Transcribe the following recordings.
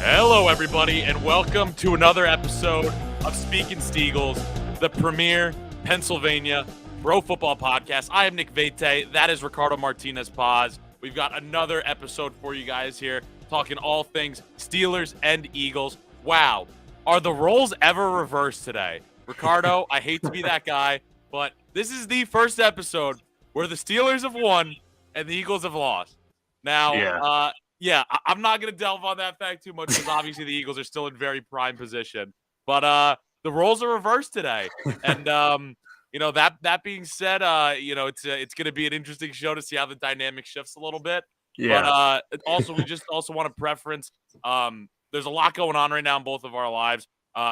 Hello, everybody, and welcome to another episode of Speaking Steagles, the premier Pennsylvania pro football podcast. I am Nick Vete. That is Ricardo Martinez Paz. We've got another episode for you guys here, talking all things Steelers and Eagles. Wow, are the roles ever reversed today? Ricardo, I hate to be that guy, but this is the first episode where the Steelers have won and the Eagles have lost. Now, I'm not going to delve on that fact too much because obviously the Eagles are still in very prime position. But the roles are reversed today. And, that being said, it's going to be an interesting show to see how the dynamic shifts a little bit. Yeah. But also, we just also want to preference there's a lot going on right now in both of our lives.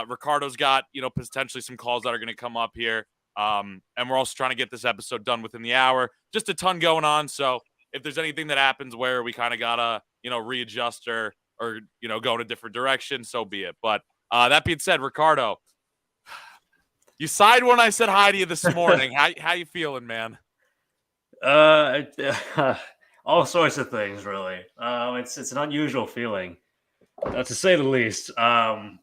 Ricardo's got, potentially some calls that are going to come up here. And we're also trying to get this episode done within the hour. Just a ton going on. So if there's anything that happens where we kind of got to, readjust or go in a different direction, so be it. But that being said, Ricardo, you sighed when I said hi to you this morning. How you feeling, man? All sorts of things, really. It's an unusual feeling, to say the least. We'll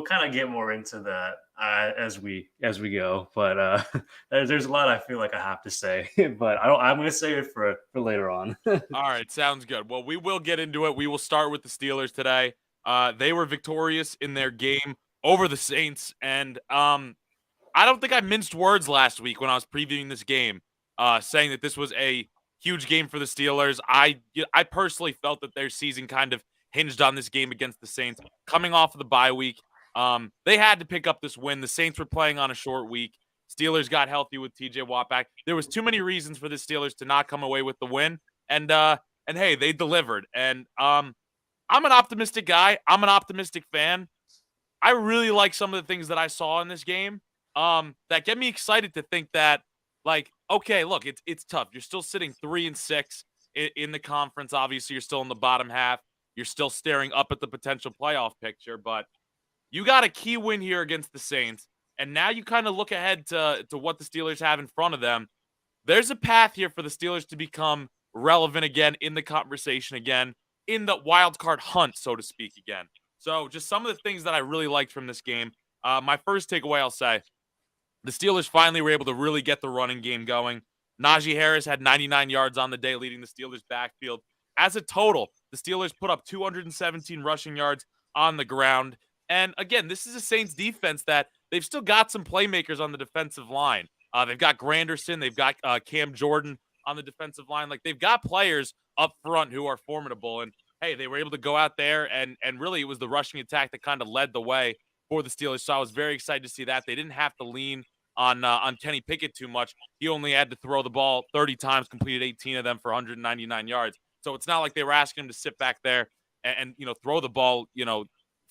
kind of get more into that as we go. But there's a lot I feel like I have to say, but I'm going to save it for later on. All right, sounds good. Well, we will get into it. We will start with the Steelers today. They were victorious in their game over the Saints, and I don't think I minced words last week when I was previewing this game, saying that this was a huge game for the Steelers. I personally felt that their season kind of hinged on this game against the Saints. Coming off of the bye week, they had to pick up this win. The Saints were playing on a short week. Steelers got healthy with TJ Watt back. There was too many reasons for the Steelers to not come away with the win, and hey, they delivered. And I'm an optimistic guy. I'm an optimistic fan. I really like some of the things that I saw in this game that get me excited to think that, like, okay, look, it's tough. You're still sitting 3-6 in the conference. Obviously, you're still in the bottom half. You're still staring up at the potential playoff picture, but you got a key win here against the Saints, and now you kind of look ahead to what the Steelers have in front of them. There's a path here for the Steelers to become relevant again, in the conversation again, in the wild card hunt, so to speak, again. So just some of the things that I really liked from this game. My first takeaway, I'll say, the Steelers finally were able to really get the running game going. Najee Harris had 99 yards on the day, leading the Steelers backfield. As a total, the Steelers put up 217 rushing yards on the ground. And again, this is a Saints defense that they've still got some playmakers on the defensive line. They've got Granderson, they've got Cam Jordan on the defensive line. Like, they've got players up front who are formidable. And hey, they were able to go out there and really it was the rushing attack that kind of led the way for the Steelers. So I was very excited to see that. They didn't have to lean on Kenny Pickett too much. He only had to throw the ball 30 times, completed 18 of them for 199 yards. So it's not like they were asking him to sit back there and throw the ball,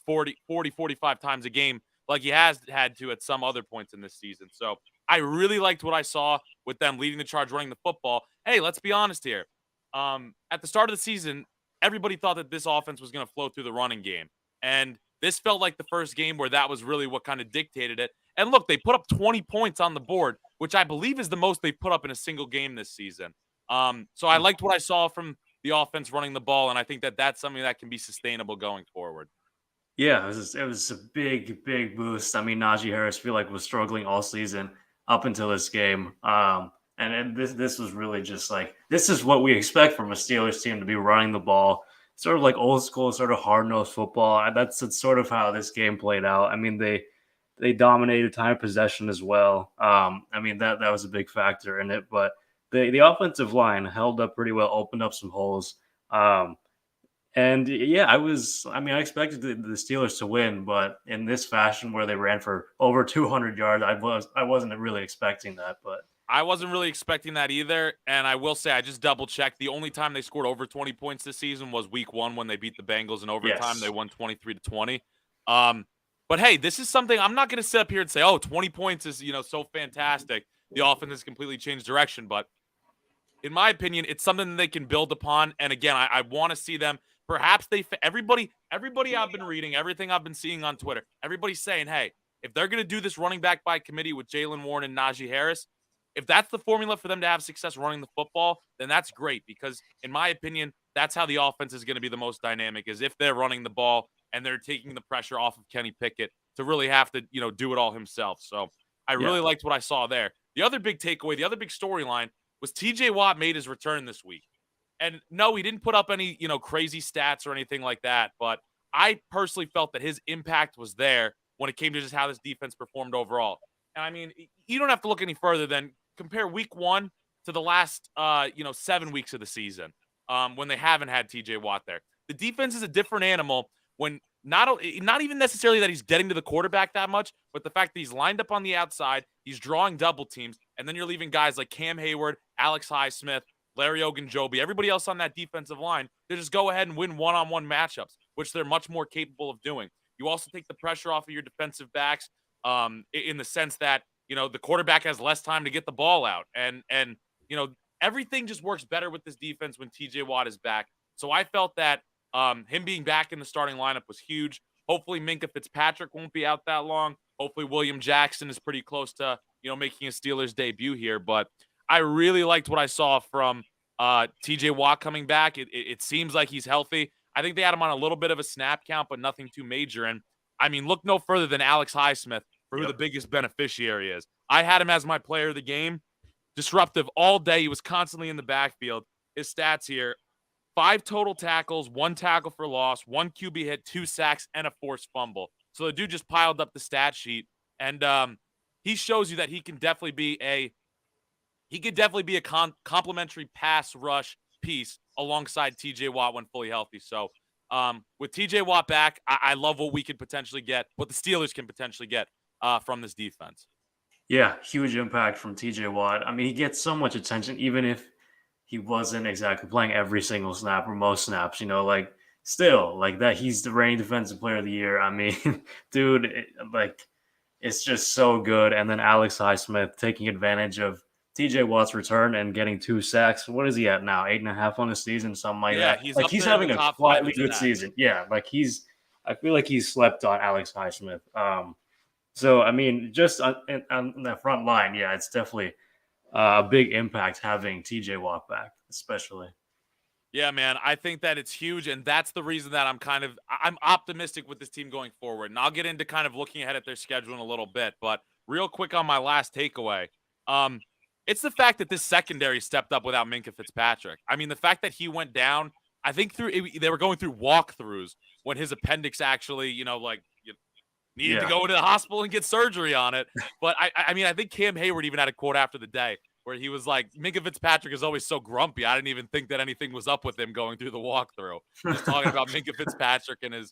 40, 45 times a game like he has had to at some other points in this season. So I really liked what I saw with them leading the charge, running the football. Hey, let's be honest here. At the start of the season, everybody thought that this offense was going to flow through the running game. And this felt like the first game where that was really what kind of dictated it. And look, they put up 20 points on the board, which I believe is the most they've put up in a single game this season. So I liked what I saw from the offense running the ball, and I think that that's something that can be sustainable going forward. Yeah, it was a big boost. I mean, Najee Harris feel like was struggling all season up until this game. And this was really just like, this is what we expect from a Steelers team, to be running the ball, sort of like old school, sort of hard-nosed football. And that's sort of how this game played out. I mean, they dominated time of possession as well. I mean, that was a big factor in it. But the offensive line held up pretty well, opened up some holes. And yeah, I expected the Steelers to win, but in this fashion where they ran for over 200 yards, I wasn't really expecting that. But I wasn't really expecting that either. And I will say, I just double checked. The only time they scored over 20 points this season was week 1 when they beat the Bengals in overtime. yes, They won 23-20. But hey, this is something I'm not going to sit up here and say, oh, 20 points is, so fantastic. The offense has completely changed direction. But in my opinion, it's something that they can build upon. And again, I want to see them. Perhaps everybody I've been reading, everything I've been seeing on Twitter, everybody's saying, hey, if they're going to do this running back by committee with Jaylen Warren and Najee Harris, if that's the formula for them to have success running the football, then that's great. Because in my opinion, that's how the offense is going to be the most dynamic, is if they're running the ball and they're taking the pressure off of Kenny Pickett to really have to, do it all himself. So I Yeah. really liked what I saw there. The other big takeaway, the other big storyline was TJ Watt made his return this week. And no, he didn't put up any, crazy stats or anything like that. But I personally felt that his impact was there when it came to just how this defense performed overall. And I mean, you don't have to look any further than compare week 1 to the last, 7 weeks of the season, when they haven't had TJ Watt there. The defense is a different animal when not even necessarily that he's getting to the quarterback that much, but the fact that he's lined up on the outside, he's drawing double teams, and then you're leaving guys like Cam Hayward, Alex Highsmith, Larry Ogunjobi, everybody else on that defensive line, they just go ahead and win one-on-one matchups, which they're much more capable of doing. You also take the pressure off of your defensive backs, in the sense that, the quarterback has less time to get the ball out. And everything just works better with this defense when TJ Watt is back. So I felt that him being back in the starting lineup was huge. Hopefully Minkah Fitzpatrick won't be out that long. Hopefully William Jackson is pretty close to, making a Steelers debut here. But I really liked what I saw from TJ Watt coming back. It seems like he's healthy. I think they had him on a little bit of a snap count, but nothing too major. And I mean, look no further than Alex Highsmith for who the biggest beneficiary is. I had him as my player of the game. Disruptive all day. He was constantly in the backfield. His stats here: 5 total tackles, 1 tackle for loss, 1 QB hit, 2 sacks, and a forced fumble. So the dude just piled up the stat sheet, and he shows you that he can definitely be a complementary pass rush piece alongside TJ Watt when fully healthy. So with TJ Watt back, I love what we could potentially get, what the Steelers can potentially get from this defense. Yeah, huge impact from TJ Watt. I mean, he gets so much attention, even if he wasn't exactly playing every single snap or most snaps, still like that. He's the reigning defensive player of the year. I mean, dude, it's just so good. And then Alex Highsmith taking advantage of TJ Watt's return and getting 2 sacks. What is he at now? 8.5 on the season, something like that. He's having a quietly good season. Yeah, I feel like he's slept on, Alex Highsmith. So I mean, just on the front line, yeah, it's definitely a big impact having TJ Watt back, especially. Yeah, man, I think that it's huge, and that's the reason that I'm optimistic with this team going forward. And I'll get into kind of looking ahead at their schedule in a little bit, but real quick on my last takeaway, it's the fact that this secondary stepped up without Minkah Fitzpatrick. I mean, the fact that he went down, I think they were going through walkthroughs when his appendix actually, needed to go into the hospital and get surgery on it. But I mean, I think Cam Hayward even had a quote after the day where he was like, Minkah Fitzpatrick is always so grumpy. I didn't even think that anything was up with him going through the walkthrough. Just talking about Minkah Fitzpatrick and his,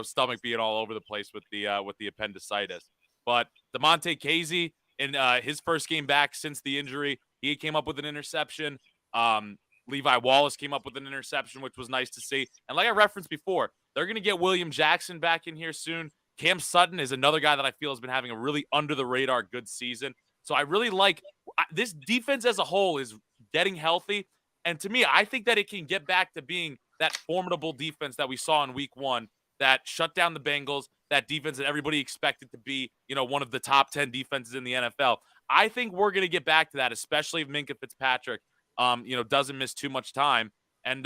stomach being all over the place with the appendicitis. But Damontae Kazee in his first game back since the injury, he came up with an interception. Levi Wallace came up with an interception, which was nice to see. And like I referenced before, they're going to get William Jackson back in here soon. Cam Sutton is another guy that I feel has been having a really under-the-radar good season. So I really like this defense as a whole is getting healthy. And to me, I think that it can get back to being that formidable defense that we saw in week 1 that shut down the Bengals, that defense that everybody expected to be, one of the top 10 defenses in the NFL. I think we're going to get back to that, especially if Minkah Fitzpatrick, doesn't miss too much time. And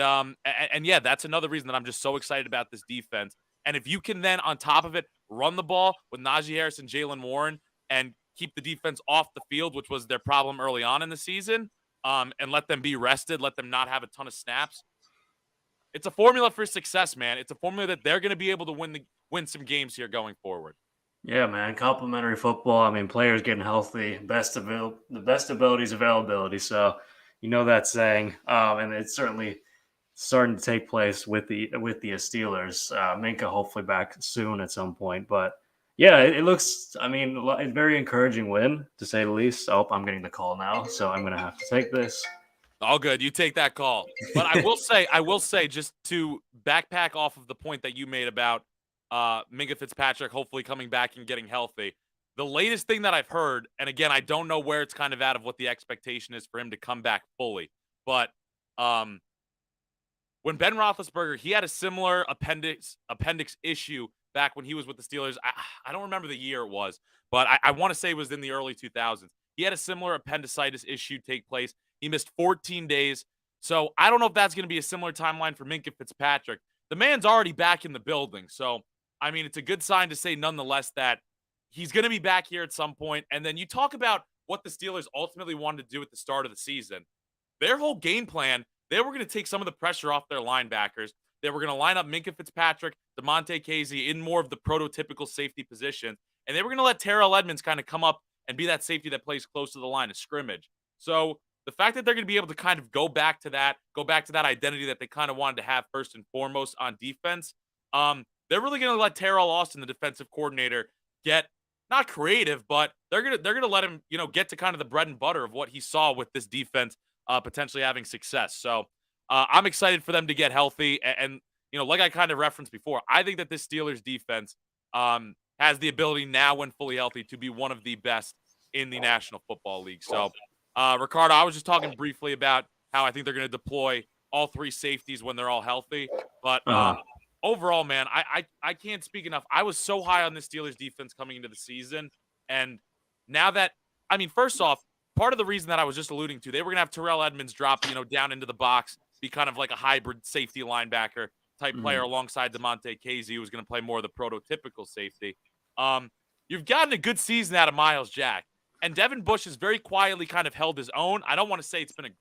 yeah, that's another reason that I'm just so excited about this defense. And if you can then, on top of it, run the ball with Najee Harris and Jaylen Warren and keep the defense off the field, which was their problem early on in the season, and let them be rested, let them not have a ton of snaps. It's a formula for success, man. It's a formula that they're going to be able to win some games here going forward. Yeah, man. Complimentary football. I mean, players getting healthy, the best ability is availability. So, that saying, and it's certainly starting to take place with the Steelers. Minkah hopefully back soon at some point, but yeah, it looks. I mean, a very encouraging win to say the least. Oh, I'm getting the call now, so I'm gonna have to take this. All good. You take that call. But I will say, just to backpack off of the point that you made about Minkah Fitzpatrick hopefully coming back and getting healthy. The latest thing that I've heard, and again, I don't know where it's kind of out of what the expectation is for him to come back fully, but when Ben Roethlisberger, he had a similar appendix issue back when he was with the Steelers. I don't remember the year it was, but I want to say it was in the early 2000s. He had a similar appendicitis issue take place. He missed 14 days. So I don't know if that's going to be a similar timeline for Minkah Fitzpatrick. The man's already back in the building. So, I mean, it's a good sign to say nonetheless that he's going to be back here at some point. And then you talk about what the Steelers ultimately wanted to do at the start of the season. Their whole game plan, they were going to take some of the pressure off their linebackers. They were going to line up Minkah Fitzpatrick, Damontae Kazee in more of the prototypical safety position. And they were going to let Terrell Edmonds kind of come up and be that safety that plays close to the line of scrimmage. So the fact that they're going to be able to kind of go back to that identity that they kind of wanted to have first and foremost on defense, they're really going to let Terrell Austin, the defensive coordinator, get not creative, but they're gonna let him, get to kind of the bread and butter of what he saw with this defense potentially having success. So I'm excited for them to get healthy, and like I kind of referenced before, I think that this Steelers defense has the ability now, when fully healthy, to be one of the best in the National Football League. So, Ricardo, I was just talking briefly about how I think they're going to deploy all three safeties when they're all healthy, but overall, man, I can't speak enough. I was so high on the Steelers defense coming into the season, and now that, I mean, first off, part of the reason that I was just alluding to, they were going to have Terrell Edmonds drop, down into the box, be kind of like a hybrid safety linebacker type player alongside Damontae Kazee, who was going to play more of the prototypical safety. You've gotten a good season out of Myles Jack, and Devin Bush has very quietly kind of held his own. I don't want to say it's been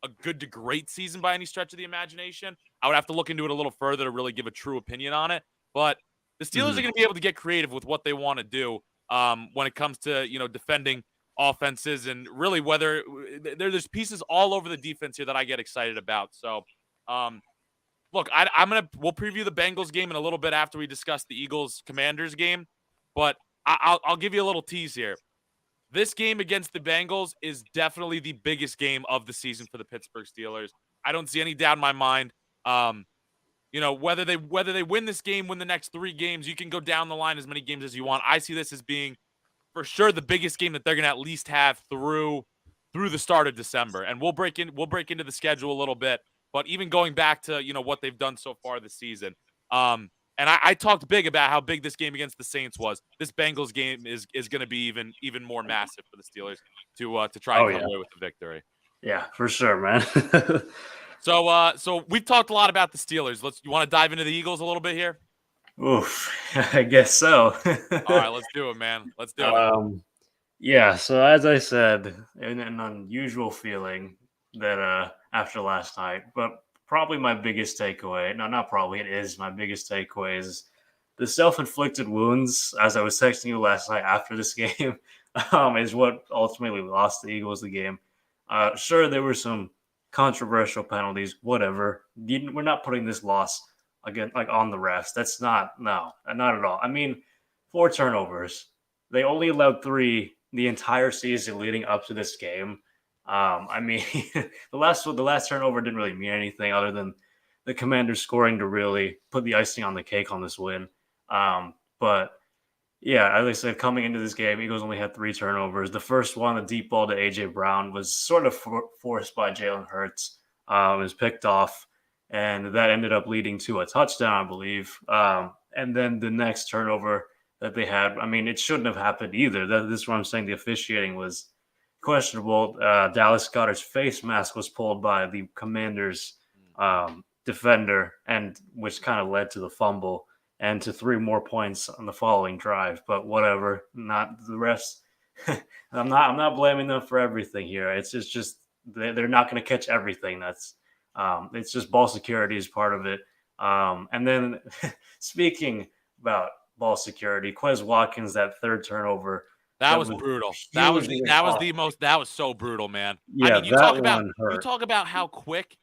a good to great season by any stretch of the imagination. I would have to look into it a little further to really give a true opinion on it. But the Steelers are going to be able to get creative with what they want to do when it comes to, defending offenses, and really whether there's pieces all over the defense here that I get excited about. So, look, we'll preview the Bengals game in a little bit after we discuss the Eagles Commanders game, but I'll give you a little tease here. This game against the Bengals is definitely the biggest game of the season for the Pittsburgh Steelers. I don't see any doubt in my mind. Whether they win this game, win the next 3 games, you can go down the line as many games as you want. I see this as being for sure the biggest game that they're going to at least have through the start of December. And we'll break into the schedule a little bit, but even going back to, what they've done so far this season. And I talked big about how big this game against the Saints was. This Bengals game is going to be even more massive for the Steelers to try and come away with the victory. Yeah, for sure, man. So we've talked a lot about the Steelers. You want to dive into the Eagles a little bit here? Oof, I guess so. All right, let's do it, man. Let's do it. Yeah, so as I said, an unusual feeling that after last night, but probably my biggest takeaway, no, not probably, it is my biggest takeaway, is the self-inflicted wounds, as I was texting you last night after this game, is what ultimately lost the Eagles the game. Sure, there were some controversial penalties, whatever. We're not putting this loss again like on the refs. That's not at all. I mean, 4 turnovers. They only allowed 3 the entire season leading up to this game. I mean, the last turnover didn't really mean anything other than the Commanders scoring to really put the icing on the cake on this win. But yeah, as I said, coming into this game, Eagles only had 3 turnovers. The first one, a deep ball to A.J. Brown, was sort of forced by Jalen Hurts. It was picked off, and that ended up leading to a touchdown, I believe. And then the next turnover that they had, I mean, it shouldn't have happened either. This is what I'm saying. The officiating was questionable. Dallas Goedert's face mask was pulled by the Commanders' defender, and which kind of led to the fumble and to 3 more points on the following drive. But whatever, not the refs. I'm not blaming them for everything here. It's just they're not going to catch everything. That's it's just ball security is part of it. And then speaking about ball security, Quez Watkins, that 3rd turnover. That was brutal. That was so brutal, man. Yeah, I mean, you talk about how quick,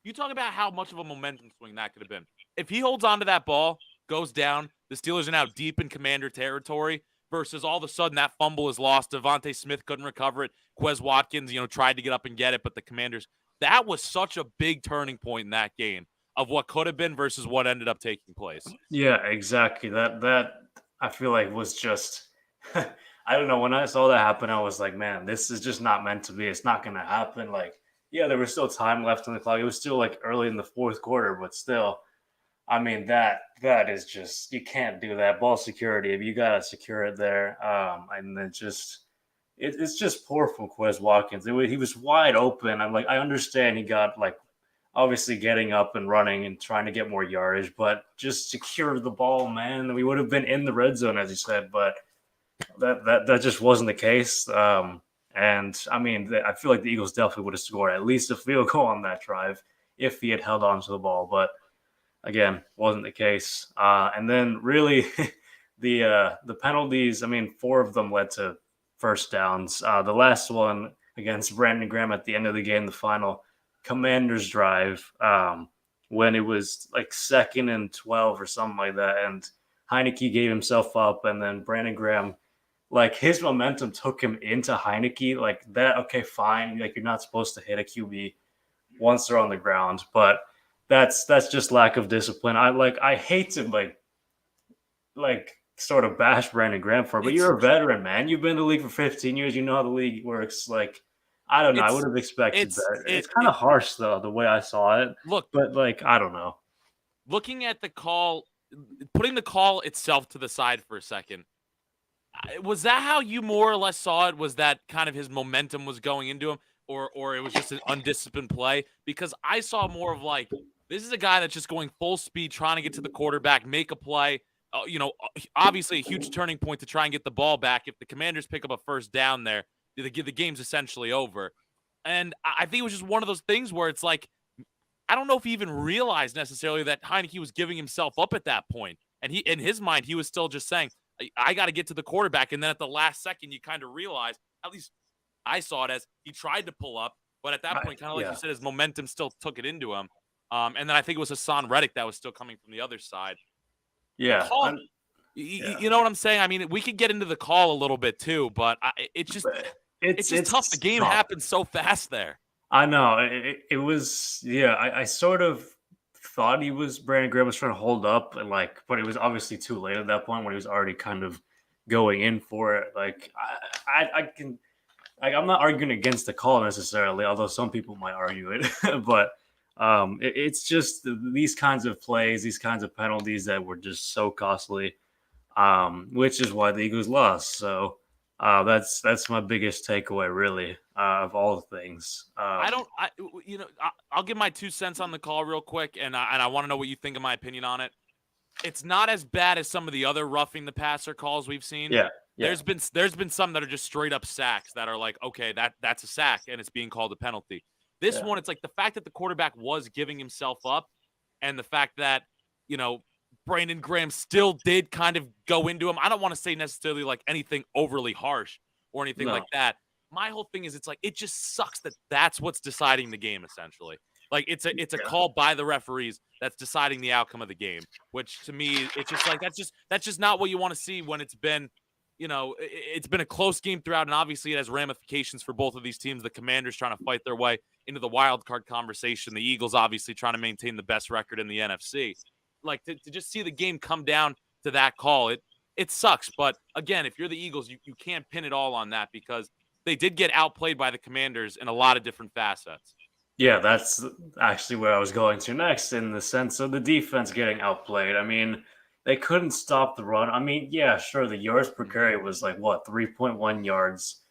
you talk about how much of a momentum swing that could have been. If he holds onto that ball, goes down, the Steelers are now deep in Commander territory, versus all of a sudden that fumble is lost. Devontae Smith couldn't recover it. Quez Watkins, tried to get up and get it, but the Commanders, that was such a big turning point in that game of what could have been versus what ended up taking place. Yeah, exactly. That I feel like was just I don't know. When I saw that happen, I was like, man, this is just not meant to be. It's not going to happen. Like, yeah, there was still time left on the clock. It was still like early in the 4th quarter, but still, I mean, that is just, you can't do that. Ball security, you got to secure it there. And then just, it's just poor from Quez Watkins. He was wide open. I'm like, I understand he got like obviously getting up and running and trying to get more yardage, but just secure the ball, man. We would have been in the red zone, as you said, but that just wasn't the case. And I mean, I feel like the Eagles definitely would have scored at least a field goal on that drive if he had held on to the ball. But again, wasn't the case. And then really the penalties. I mean, 4 of them led to first downs. The last one against Brandon Graham at the end of the game, the final Commanders drive, when it was like 2nd and 12 or something like that, and Heineke gave himself up, and then Brandon Graham, like his momentum took him into Heineke, like that. Okay, fine, like you're not supposed to hit a QB once they're on the ground, but that's just lack of discipline. I hate to like sort of bash Brandon Graham for it, but you're a veteran, man. You've been in the league for 15 years. You know how the league works. Like, I don't know. I would have expected better. It's kind of harsh, though, the way I saw it. Look, but like, I don't know. Looking at the call, putting the call itself to the side for a second, was that how you more or less saw it? Was that kind of his momentum was going into him, or it was just an undisciplined play? Because I saw more of like, this is a guy that's just going full speed, trying to get to the quarterback, make a play. Obviously a huge turning point to try and get the ball back. If the Commanders pick up a first down there, the game's essentially over. And I think it was just one of those things where it's like, I don't know if he even realized necessarily that Heineke was giving himself up at that point. And he, in his mind, he was still just saying, I got to get to the quarterback. And then at the last second, you kind of realize, at least I saw it as he tried to pull up. But at that point, kind of like you said, his momentum still took it into him. And then I think it was Hassan Reddick that was still coming from the other side. Yeah. You know what I'm saying? I mean, we could get into the call a little bit too, but it's just tough. The game happened so fast there. I know. It was, I sort of thought Brandon Graham was trying to hold up, and but it was obviously too late at that point when he was already kind of going in for it. Like, I'm not arguing against the call necessarily, although some people might argue it, but it's just these kinds of plays, these kinds of penalties that were just so costly, which is why the Eagles lost. So that's my biggest takeaway, really, of all the things. I'll give my 2 cents on the call real quick, and I want to know what you think of my opinion on it. It's not as bad as some of the other roughing the passer calls we've seen. Yeah. There's been some that are just straight up sacks that are like, okay, that's a sack and it's being called a penalty. This one, it's like the fact that the quarterback was giving himself up, and the fact that, Brandon Graham still did kind of go into him. I don't want to say necessarily like anything overly harsh or anything like that. My whole thing is, it's like, it just sucks that that's what's deciding the game, essentially. Like, it's a call by the referees that's deciding the outcome of the game, which to me, it's just like, that's just not what you want to see when it's been, it's been a close game throughout, and obviously it has ramifications for both of these teams. The Commanders trying to fight their way into the wild card conversation. The Eagles obviously trying to maintain the best record in the NFC. Like, to just see the game come down to that call, it sucks. But again, if you're the Eagles, you can't pin it all on that, because they did get outplayed by the Commanders in a lot of different facets. Yeah, that's actually where I was going to next, in the sense of the defense getting outplayed. I mean, they couldn't stop the run. I mean, yeah, sure, the yards per carry was like, what, 3.1 yards?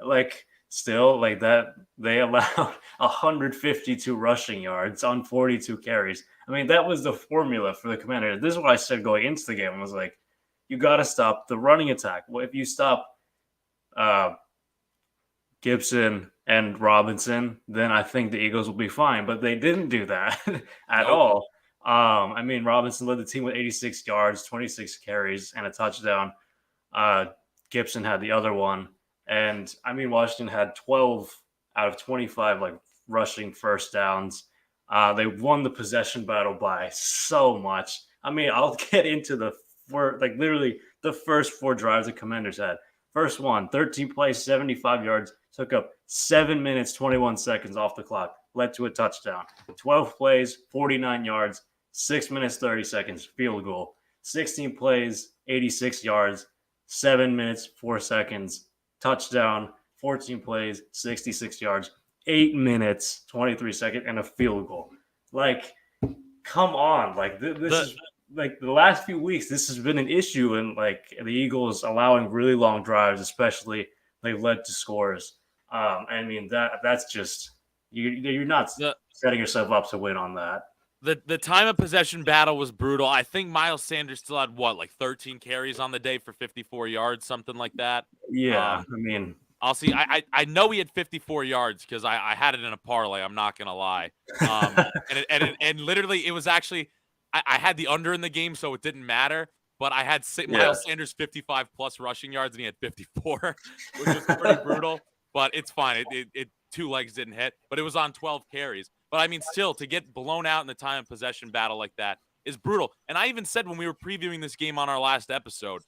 Like, still, like that, they allowed 152 rushing yards on 42 carries. I mean, that was the formula for the Commanders. This is what I said going into the game. I was like, you got to stop the running attack. Well, if you stop Gibson and Robinson, then I think the Eagles will be fine. But they didn't do that at all. I mean, Robinson led the team with 86 yards, 26 carries, and a touchdown. Gibson had the other one. And, I mean, Washington had 12 out of 25, like, rushing first downs. They won the possession battle by so much. I mean, I'll get into literally the first 4 drives the Commanders had. First one, 13 plays, 75 yards, took up 7 minutes, 21 seconds off the clock, led to a touchdown. 12 plays, 49 yards, 6 minutes, 30 seconds, field goal. 16 plays, 86 yards, 7 minutes, 4 seconds, touchdown. 14 plays, 66 yards, 8 minutes, 23 seconds, and a field goal. Like, come on. Like, this is like the last few weeks, this has been an issue, and like the Eagles allowing really long drives, especially led to scores. I mean that's just you're not The setting yourself up to win on that. the time of possession battle was brutal. I think Miles Sanders still had what, like 13 carries on the day for 54 yards, something like that. Yeah, Um, I mean, I'll see. I know he had 54 yards because I had it in a parlay. I'm not gonna lie. And literally it was actually I had the under in the game, so it didn't matter. But I had yeah, Miles Sanders 55 plus rushing yards, and he had 54, which was pretty brutal. But it's fine. It two legs didn't hit, but it was on 12 carries. But I mean, still to get blown out in the time of possession battle like that is brutal. And I even said when we were previewing this game on our last episode,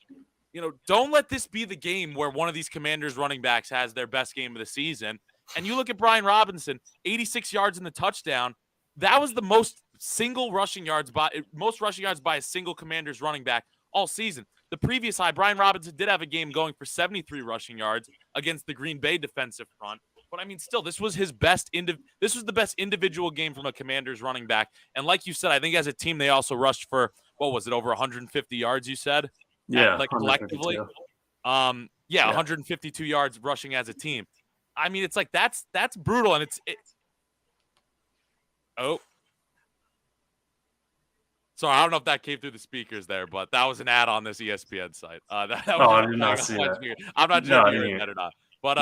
don't let this be the game where one of these Commanders running backs has their best game of the season. And you look at Brian Robinson, 86 yards in the touchdown. That was the most rushing yards by a single Commanders running back all season. The previous high, Brian Robinson did have a game going for 73 rushing yards against the Green Bay defensive front. But I mean, still, this was his best. This was the best individual game from a Commanders running back. And like you said, I think as a team they also rushed for what was it, over 150 yards? You said, yeah, like collectively. 152. Yeah, 152 yards rushing as a team. I mean, it's like that's brutal, and it's. Oh, sorry, I don't know if that came through the speakers there, but that was an ad on this ESPN site. That was Oh, I just did not see that. speaker. I'm not No, sure I if you didn't heard hear that it. or not. But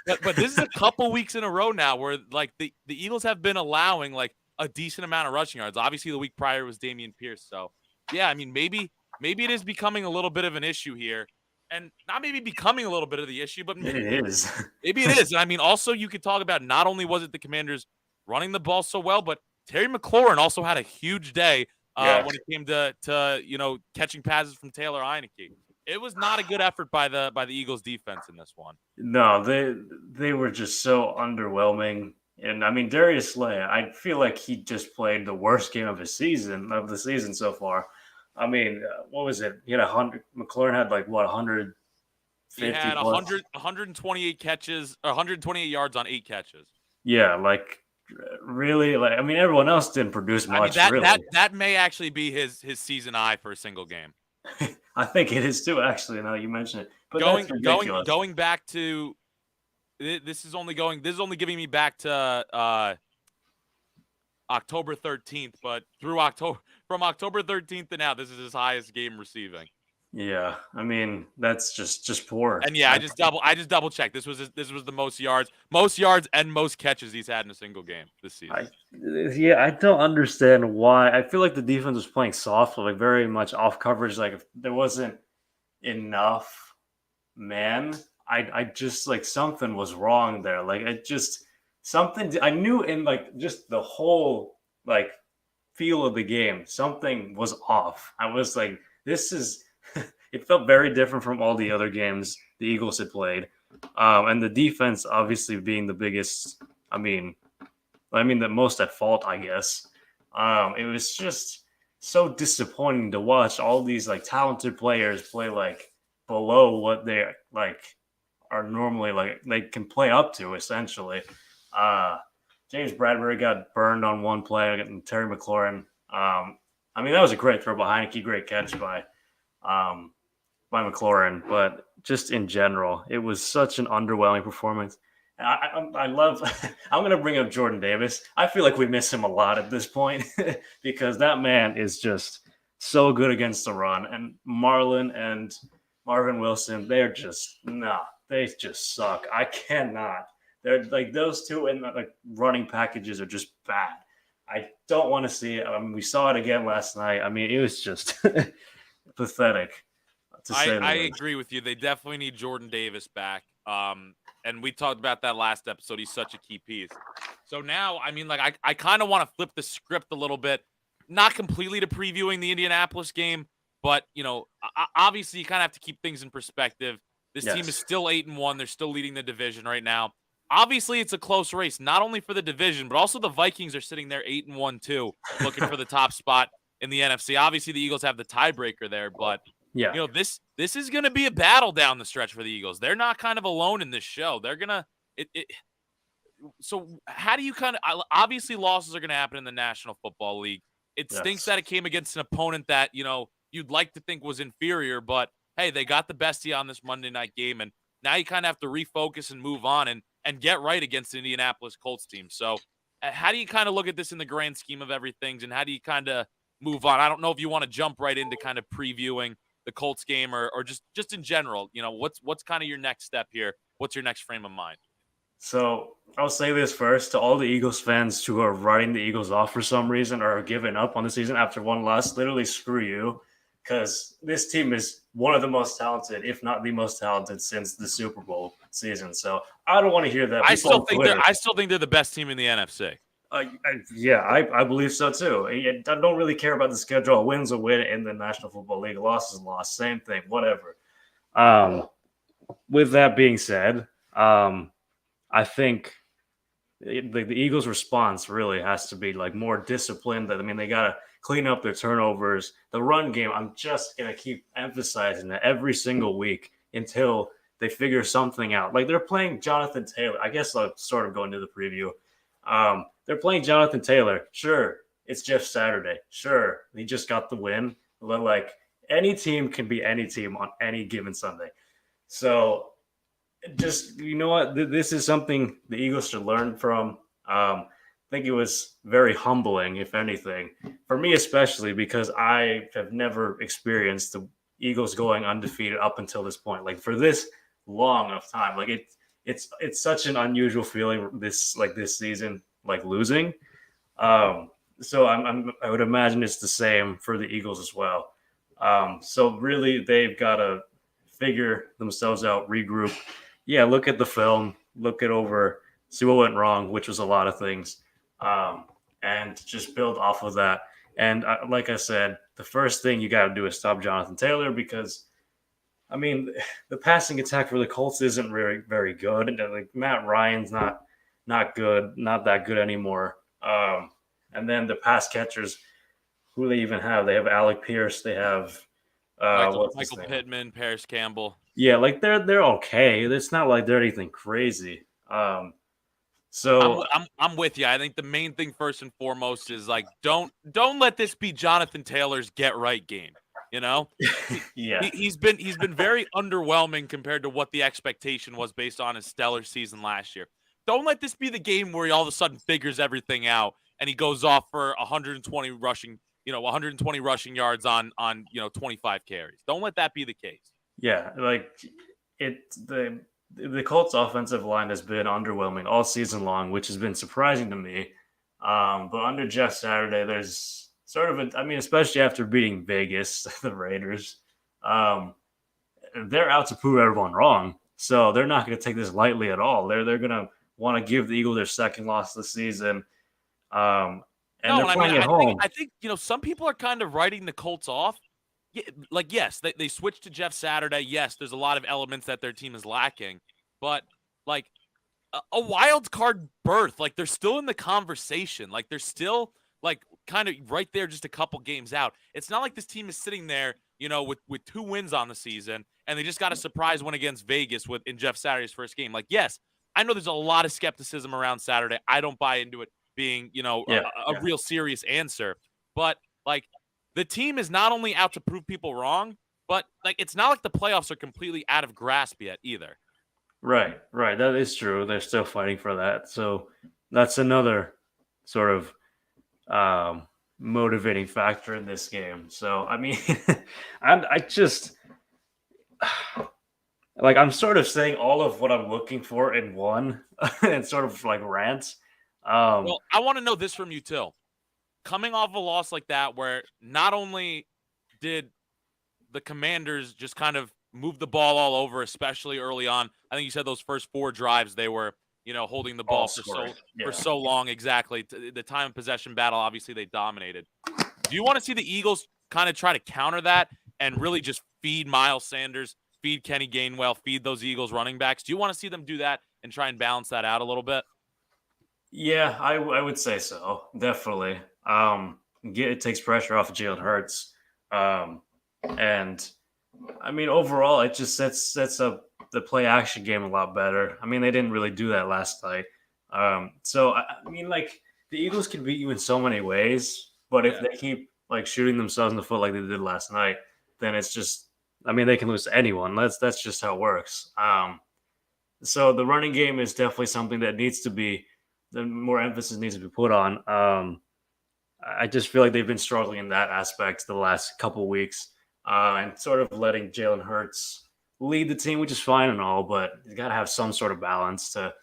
No. but this is a couple weeks in a row now where like the Eagles have been allowing like a decent amount of rushing yards. Obviously, the week prior was Dameon Pierce. So yeah, I mean maybe it is becoming a little bit of an issue here. And not maybe becoming a little bit of the issue, but It is. maybe it is. And I mean, also you could talk about not only was it the Commanders running the ball so well, but Terry McLaurin also had a huge day Yeah. when it came to catching passes from Taylor Heineke. It was not a good effort by the Eagles defense in this one. No, they were just so underwhelming. And I mean, Darius Slay, I feel like he just played the worst game of the season so far. I mean, what was it? He had 100. McLaurin had like what 150 He had plus. 128 catches, 128 yards on 8 catches. Yeah, like really, like I mean, everyone else didn't produce much. I mean, really, that may actually be his season high for a single game. I think it is too. Actually, now you mention it, but that's ridiculous. Going back to this is only giving me back to October 13th, but from October 13th to now, this is his highest game receiving. Yeah, I mean that's just poor. And yeah, I just double checked. This was the most yards and most catches he's had in a single game this season. I don't understand why. I feel like the defense was playing soft, like very much off coverage. Like if there wasn't enough man, I just like something was wrong there. Like it just something I knew in like just the whole like feel of the game, something was off. I was like, this is. It felt very different from all the other games the Eagles had played, and the defense obviously being the biggest. I mean, the most at fault, I guess. It was just so disappointing to watch all these like talented players play like below what they like are normally like they can play up to essentially. James Bradbury got burned on one play, and Terry McLaurin. I mean, that was a great throw by Heineke, great catch by McLaurin, but just in general, it was such an underwhelming performance. I love. I'm going to bring up Jordan Davis. I feel like we miss him a lot at this point because that man is just so good against the run. And Marlon and Marvin Wilson, they just suck. I cannot. They're like those two in the like running packages are just bad. I don't want to see it. I mean, we saw it again last night. I mean, it was just pathetic. I agree with you. They definitely need Jordan Davis back. And we talked about that last episode. He's such a key piece. So now, I mean, like I kind of want to flip the script a little bit, not completely to previewing the Indianapolis game, but obviously you kind of have to keep things in perspective. This team is still 8-1. They're still leading the division right now. Obviously, it's a close race, not only for the division, but also the Vikings are sitting there 8-1 too, looking for the top spot in the NFC. Obviously, the Eagles have the tiebreaker there, but this is going to be a battle down the stretch for the Eagles. They're not kind of alone in this show. They're gonna So how do you obviously losses are going to happen in the National Football League. It stinks that it came against an opponent that you'd like to think was inferior, but hey, they got the bestie on this Monday night game, and Now you kind of have to refocus and move on and get right against the Indianapolis Colts team. So, how do you kind of look at this in the grand scheme of everything, and how do you kind of move on? I don't know if you want to jump right into kind of previewing the Colts game or just in general. What's kind of your next step here? What's your next frame of mind? So I'll say this first to all the Eagles fans who are writing the Eagles off for some reason or are giving up on the season after one loss. Literally, screw you, because this team is one of the most talented, if not the most talented, since the Super Bowl season. So I don't want to hear that. I still think they're the best team in the NFC. I believe so too. I don't really care about the schedule. A win's a win in the National Football League. A loss is a loss. Same thing. Whatever. With that being said, I think the Eagles' response really has to be like more disciplined. I mean, they got to clean up their turnovers. The run game, I'm just going to keep emphasizing that every single week until they figure something out. Like they're playing Jonathan Taylor. I guess I'll sort of go into the preview. They're playing Jonathan Taylor. Sure, it's Jeff Saturday. Sure, he just got the win. But like any team can be any team on any given Sunday. So just, you know what, this is something the Eagles should learn from. I think it was very humbling, if anything, for me especially, because I have never experienced the Eagles going undefeated up until this point. Like for this long of time, like it's such an unusual feeling this season, like losing. So I would imagine it's the same for the Eagles as well. So really, they've got to figure themselves out, regroup. Yeah, look at the film, look it over, see what went wrong, which was a lot of things, and just build off of that. And like I said, the first thing you got to do is stop Jonathan Taylor because, I mean, the passing attack for the Colts isn't very, very good. And, like Matt Ryan's not good, not that good anymore. And then the pass catchers, who they even have? They have Alec Pierce. They have Michael Pittman, Paris Campbell. Yeah, like they're okay. It's not like they're anything crazy. So I'm with you. I think the main thing first and foremost is like don't let this be Jonathan Taylor's get right game. You know, yeah, he's been very underwhelming compared to what the expectation was based on his stellar season last year. Don't let this be the game where he all of a sudden figures everything out and he goes off for 120 rushing yards on 25 carries. Don't let that be the case. Yeah, like the Colts offensive line has been underwhelming all season long, which has been surprising to me. But under Jeff Saturday, there's sort of especially after beating Vegas, the Raiders, they're out to prove everyone wrong. So they're not going to take this lightly at all. They're going to want to give the Eagles their second loss of the season. And they're playing at home. I think some people are kind of writing the Colts off. Yeah, like, yes, they switched to Jeff Saturday. Yes, there's a lot of elements that their team is lacking. But, like, a wild card berth, like, they're still in the conversation. Like, they're still, like, kind of right there just a couple games out. It's not like this team is sitting there, with 2 wins on the season, and they just got a surprise win against Vegas in Jeff Saturday's first game. Like, yes, I know there's a lot of skepticism around Saturday. I don't buy into it being, a real serious answer. But, like, the team is not only out to prove people wrong, but like it's not like the playoffs are completely out of grasp yet either. Right. That is true. They're still fighting for that. So that's another sort of motivating factor in this game. So, I mean, I just like I'm sort of saying all of what I'm looking for in one and sort of like rants. Well, I want to know this from you too. Coming off a loss like that, where not only did the Commanders just kind of move the ball all over, especially early on, I think you said those first 4 drives they were, holding the ball for so long. Exactly. The time of possession battle, obviously they dominated. Do you want to see the Eagles kind of try to counter that and really just feed Miles Sanders, feed Kenny Gainwell, feed those Eagles running backs? Do you want to see them do that and try and balance that out a little bit? Yeah, I would say so. Definitely. It takes pressure off of Jalen Hurts. And I mean, overall, it just sets up the play action game a lot better. I mean, they didn't really do that last night. So I mean, like the Eagles can beat you in so many ways, but if they keep like shooting themselves in the foot like they did last night, then it's just, I mean, they can lose to anyone. That's just how it works. So the running game is definitely something that the more emphasis needs to be put on. I just feel like they've been struggling in that aspect the last couple weeks, and sort of letting Jalen Hurts lead the team, which is fine and all, but you got to have some sort of balance to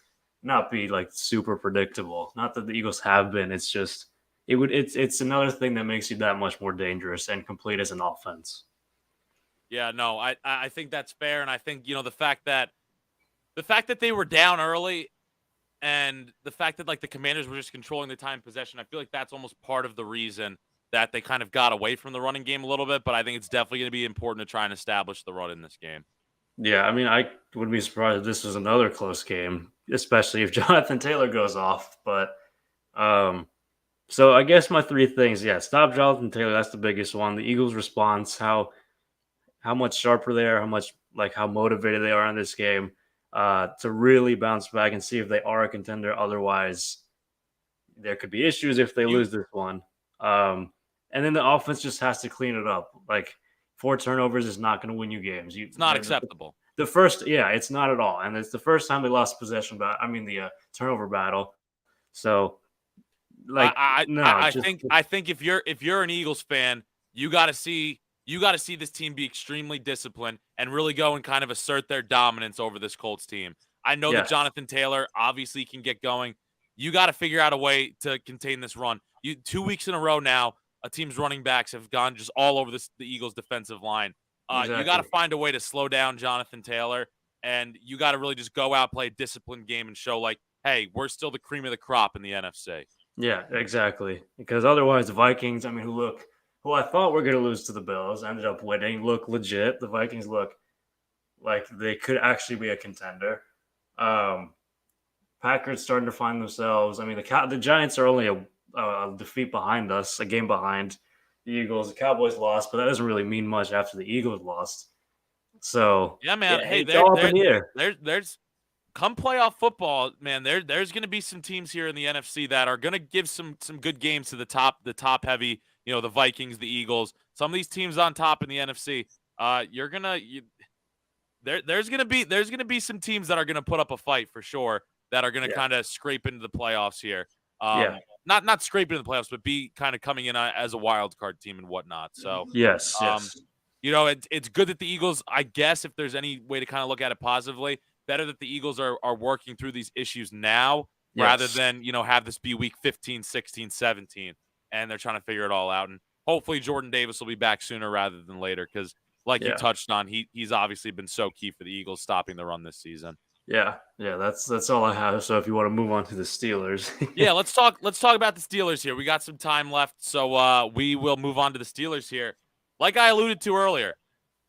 not be like super predictable. Not that the Eagles have been. It's just it's another thing that makes you that much more dangerous and complete as an offense. Yeah, no, I think that's fair, and I think the fact that they were down early and the fact that like the Commanders were just controlling the time possession, I feel like that's almost part of the reason that they kind of got away from the running game a little bit. But I think it's definitely going to be important to try and establish the run in this game. Yeah, I mean, I wouldn't be surprised if this was another close game, especially if Jonathan Taylor goes off. But um, so I guess my three things, yeah, stop Jonathan Taylor. That's the biggest one. The Eagles' response, how much sharper they are, how motivated they are in this game, to really bounce back and see if they are a contender. Otherwise, there could be issues if they You, lose this one. And then the offense just has to clean it up. Like 4 turnovers is not going to win you games. it's not acceptable. The first, yeah, it's not at all, and it's the first time they lost possession. The turnover battle. So, like, no, I think if you're an Eagles fan, you got to see this team be extremely disciplined and really go and kind of assert their dominance over this Colts team. I know that yes, Jonathan Taylor obviously can get going. You got to figure out a way to contain this run. 2 weeks in a row now, a team's running backs have gone just all over the Eagles defensive line. You got to exactly. find a way to slow down Jonathan Taylor, and you got to really just go out, play a disciplined game, and show like, hey, we're still the cream of the crop in the NFC. Yeah, exactly. Because otherwise, the Vikings, I mean, who I thought were going to lose to the Bills, ended up winning. Look legit. The Vikings look like they could actually be a contender. Um, Packers starting to find themselves. I mean, the Giants are only a defeat behind us, a game behind the Eagles. The Cowboys lost, but that doesn't really mean much after the Eagles lost. So Yeah, man. yeah, Hey, it's there, all up there, in the air. there's come playoff football, man. There's going to be some teams here in the NFC that are going to give some good games to the top heavy. The Vikings, the Eagles. Some of these teams on top in the NFC. You're gonna you, there. There's gonna be some teams that are gonna put up a fight for sure. That are gonna Yeah, kind of scrape into the playoffs here. yeah, Not scrape into the playoffs, but be kind of coming in as a wild card team and whatnot. So, yes, um, yes, it's good that the Eagles, I guess, if there's any way to kind of look at it positively, better that the Eagles are working through these issues now rather yes, than, have this be week 15, 16, 17, and they're trying to figure it all out. And hopefully Jordan Davis will be back sooner rather than later because, like you yeah. touched on, he's obviously been so key for the Eagles stopping the run this season. Yeah, yeah, that's all I have. So if you want to move on to the Steelers, Yeah, let's talk about the Steelers here. We got some time left, so we will move on to the Steelers here. Like I alluded to earlier,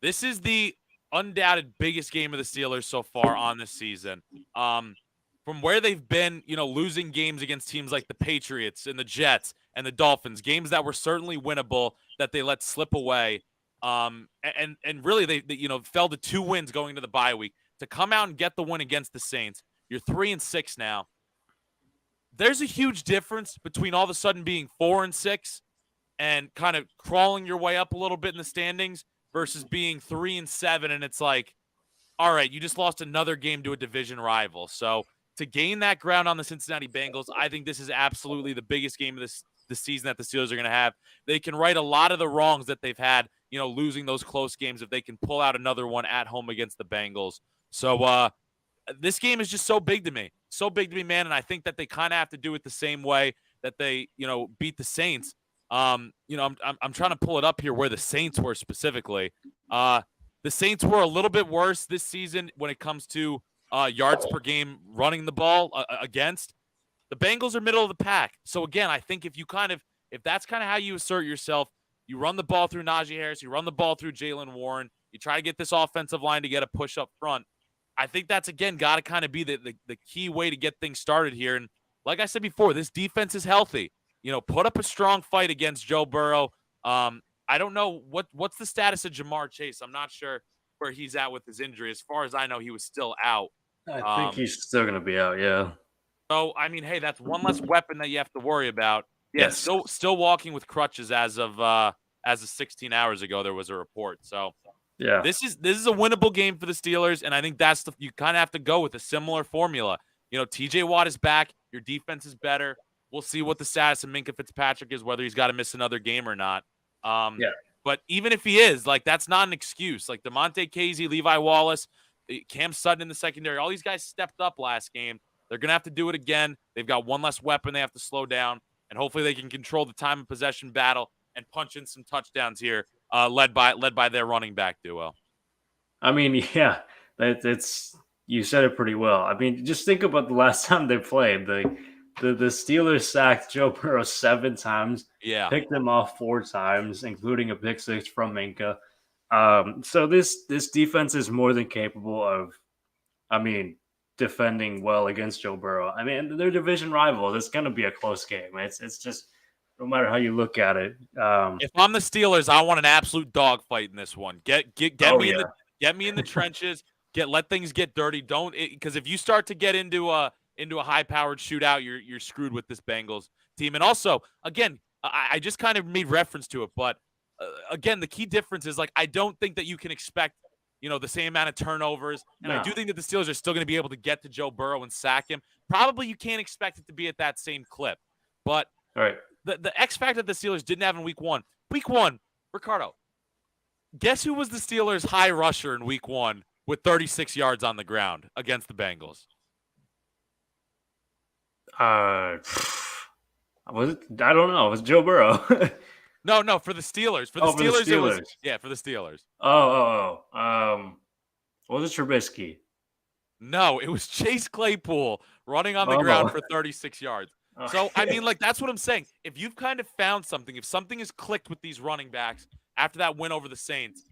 this is the undoubted biggest game of the Steelers so far on this season. From where they've been, losing games against teams like the Patriots and the Jets and the Dolphins, games that were certainly winnable that they let slip away. And really they fell to 2 wins going into the bye week to come out and get the win against the Saints. You're 3-6 now. There's a huge difference between all of a sudden being 4-6 and kind of crawling your way up a little bit in the standings versus being 3-7. And it's like, all right, you just lost another game to a division rival. So to gain that ground on the Cincinnati Bengals, I think this is absolutely the biggest game of the season that the Steelers are going to have. They can right a lot of the wrongs that they've had, losing those close games if they can pull out another one at home against the Bengals. So this game is just so big to me. So big to me, man. And I think that they kind of have to do it the same way that they, beat the Saints. I'm trying to pull it up here where the Saints were specifically. The Saints were a little bit worse this season when it comes to yards per game running the ball against. The Bengals are middle of the pack. So again, I think if that's kind of how you assert yourself, you run the ball through Najee Harris, you run the ball through Jalen Warren, you try to get this offensive line to get a push up front. I think that's, again, got to kind of be the key way to get things started here. And like I said before, this defense is healthy. Put up a strong fight against Joe Burrow. I don't know what's the status of Jamar Chase. I'm not sure where he's at with his injury. As far as I know, he was still out. I think Um, he's still gonna be out. Yeah. so I mean, hey, that's one less weapon that you have to worry about. Yeah, Yes. still walking with crutches as of 16 hours ago. There was a report. So Yeah. This is a winnable game for the Steelers, and I think you kind of have to go with a similar formula. TJ Watt is back. Your defense is better. We'll see what the status of Minkah Fitzpatrick is, whether he's got to miss another game or not. Yeah. But even if he is, that's not an excuse. Like DeMonte Casey, Levi Wallace, Cam Sutton in the secondary, all these guys stepped up last game. They're going to have to do it again. They've got one less weapon they have to slow down, and hopefully they can control the time of possession battle and punch in some touchdowns here, led by their running back duo. I mean, yeah, that's you said it pretty well. I mean, just think about the last time they played. The Steelers sacked Joe Burrow 7 times. Yeah. Picked them off 4 times, including a pick 6 from Minkah. So this defense is more than capable of, defending well against Joe Burrow. I mean, they're division rivals. It's going to be a close game. It's just no matter how you look at it. If I'm the Steelers, I want an absolute dogfight in this one. Get me in the trenches. Let things get dirty. Because if you start to get into a high-powered shootout, you're screwed with this Bengals team. And also, again, I just kind of made reference to it, but again, the key difference is I don't think that you can expect the same amount of turnovers. And I do think that the Steelers are still going to be able to get to Joe Burrow and sack him. Probably you can't expect it to be at that same clip. But all right. The X factor that the Steelers didn't have in week one. Week one, Ricardo, guess who was the Steelers' high rusher in week one with 36 yards on the ground against the Bengals? Was it? I don't know. It was Joe Burrow. No, for the Steelers. For the Steelers, it was for the Steelers. Was it Trubisky? No, it was Chase Claypool running on the ground for 36 yards. So, I mean, that's what I'm saying. If you've kind of found something, if something has clicked with these running backs after that win over the Saints,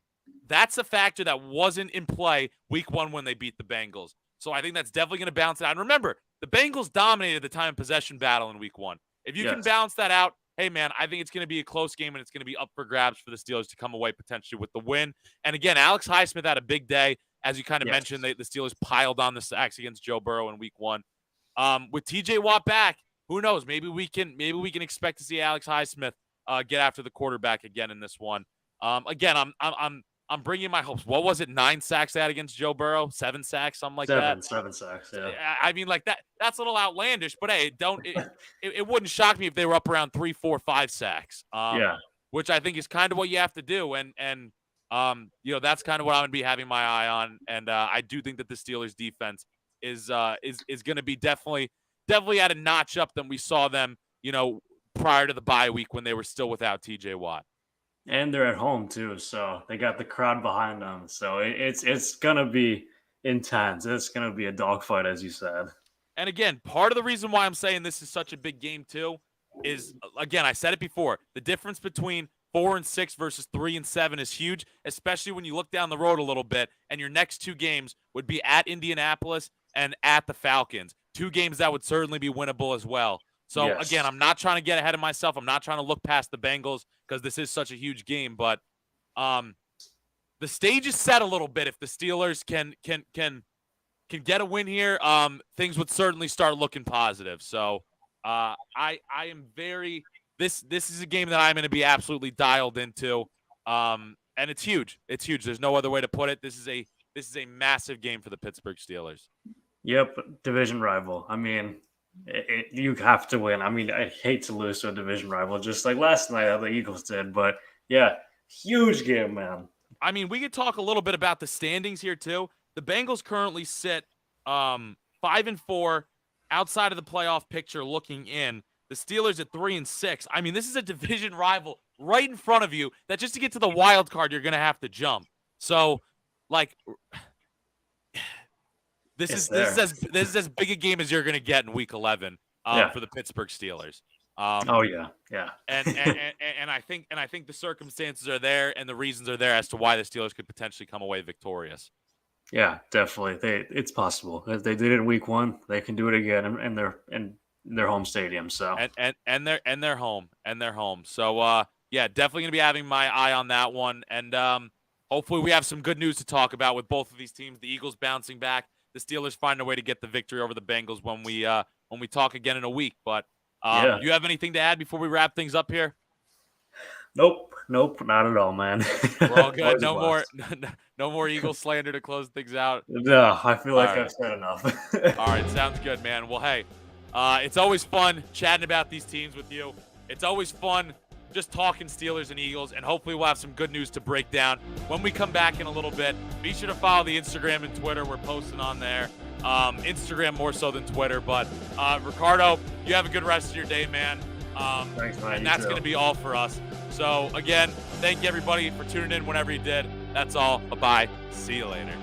that's a factor that wasn't in play week one when they beat the Bengals. So I think that's definitely going to balance it out. And remember, the Bengals dominated the time possession battle in week one. If you can balance that out, hey, man, I think it's going to be a close game, and it's going to be up for grabs for the Steelers to come away potentially with the win. And again, Alex Highsmith had a big day. As you kind of mentioned, the Steelers piled on the sacks against Joe Burrow in week one. With TJ Watt back, who knows? Maybe we can expect to see Alex Highsmith get after the quarterback again in this one. Again, I'm bringing my hopes. What was it? 9 sacks they had against Joe Burrow? 7 sacks, something like that. 7 sacks. Yeah. I mean, that's a little outlandish, but hey, it wouldn't shock me if they were up around 3, 4, 5 sacks. Which I think is kind of what you have to do, and that's kind of what I'm gonna be having my eye on. And I do think that the Steelers defense is going to be definitely at a notch up than we saw them, prior to the bye week when they were still without TJ Watt. And they're at home too, so they got the crowd behind them. So it's gonna be intense. It's gonna be a dogfight, as you said. And again, part of the reason why I'm saying this is such a big game too is, again, I said it before, the difference between 4-6 versus 3-7 is huge, especially when you look down the road a little bit. And your next 2 games would be at Indianapolis and at the Falcons. 2 games that would certainly be winnable as well. So, again, I'm not trying to get ahead of myself. I'm not trying to look past the Bengals because this is such a huge game. But the stage is set a little bit. If the Steelers can get a win here, things would certainly start looking positive. So I am very – this is a game that I'm going to be absolutely dialed into. And it's huge. It's huge. There's no other way to put it. This is a massive game for the Pittsburgh Steelers. Yep, division rival. I mean – you have to win. I mean, I hate to lose to a division rival, just like last night how the Eagles did. But yeah, huge game, man. I mean, we could talk a little bit about the standings here too. The Bengals currently sit 5-4 outside of the playoff picture looking in. The Steelers at 3-6. I mean, this is a division rival right in front of you that just to get to the wild card, you're going to have to jump. So, This is as big a game as you're going to get in Week 11 for the Pittsburgh Steelers. Yeah. And I think the circumstances are there and the reasons are there as to why the Steelers could potentially come away victorious. Yeah, definitely. It's possible. If they did it in Week 1, they can do it again in their home stadium. So and they're home. So definitely going to be having my eye on that one. And hopefully we have some good news to talk about with both of these teams. The Eagles bouncing back. The Steelers find a way to get the victory over the Bengals when we talk again in a week. But do you have anything to add before we wrap things up here? Nope, nope, not at all, man. We're all good. Always a No more, blast. no more Eagle slander to close things out. No, I feel All like right. I've said enough. All right, sounds good, man. Well, hey, it's always fun chatting about these teams with you. It's always fun just talking Steelers and Eagles, and hopefully we'll have some good news to break down when we come back in a little bit. Be sure to follow the Instagram and Twitter. We're posting on there. Instagram more so than Twitter. But Ricardo, you have a good rest of your day, man. Thanks, man. And that's going to be all for us. So, again, thank you, everybody, for tuning in whenever you did. That's all. Bye-bye. See you later.